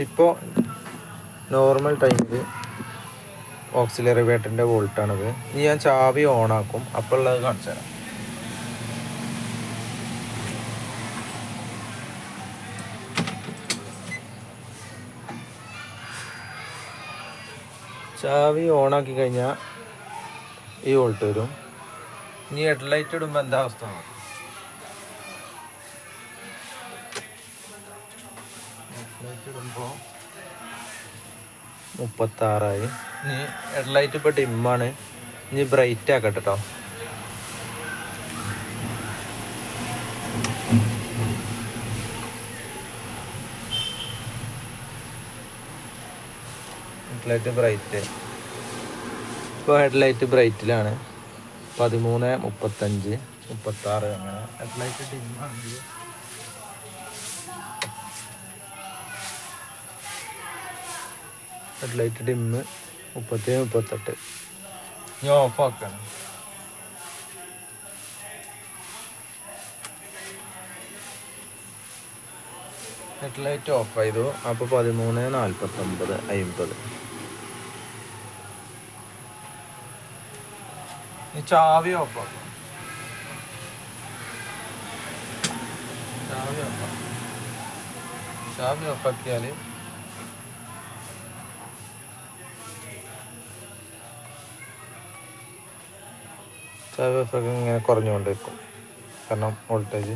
ഇപ്പോൾ നോർമൽ ടൈമിൽ ഓക്സിലറി ബാറ്ററിൻ്റെ വോൾട്ടാണിത്. ഇനി ഞാൻ ചാവി ഓണാക്കും, അപ്പോൾ ഉള്ളത് കാണിച്ചു തരാം. ചാവി ഓണാക്കി കഴിഞ്ഞാൽ ഈ വോൾട്ട് വരും. ഇനി ഹെഡ്ലൈറ്റ് ഇടുമ്പോൾ എന്താ അവസ്ഥ? ഹെഡ്ലൈറ്റ് ഇടുമ്പോൾ 36. ഇനി ഹെഡ്ലൈറ്റ് ഇപ്പോൾ ഡിമ്മാണ്. ഇനി ബ്രൈറ്റ് ആക്കട്ടെ കേട്ടോ. Headlight bright. ഇപ്പോൾ ഹെഡ്ലൈറ്റ് ബ്രൈറ്റിലാണ്. 13, 35, 36 അങ്ങനെ. ഹെഡ്ലൈറ്റ് ഡിമ്മാണെങ്കിൽ ഹെഡ്ലൈറ്റ് ഡിമ്മ് 37, 38. ഞാൻ ഓഫാക്കണം. ഹെഡ്ലൈറ്റ് ഓഫ് ചെയ്തു. അപ്പോൾ 13, 49, 50. ഈ ചാവി ഓഫാക്കാം. ചാവി ഓഫാക്കിയാൽ ചാവി ഓഫാക്കി ഇങ്ങനെ കുറഞ്ഞുകൊണ്ടിരിക്കും, കാരണം വോൾട്ടേജ്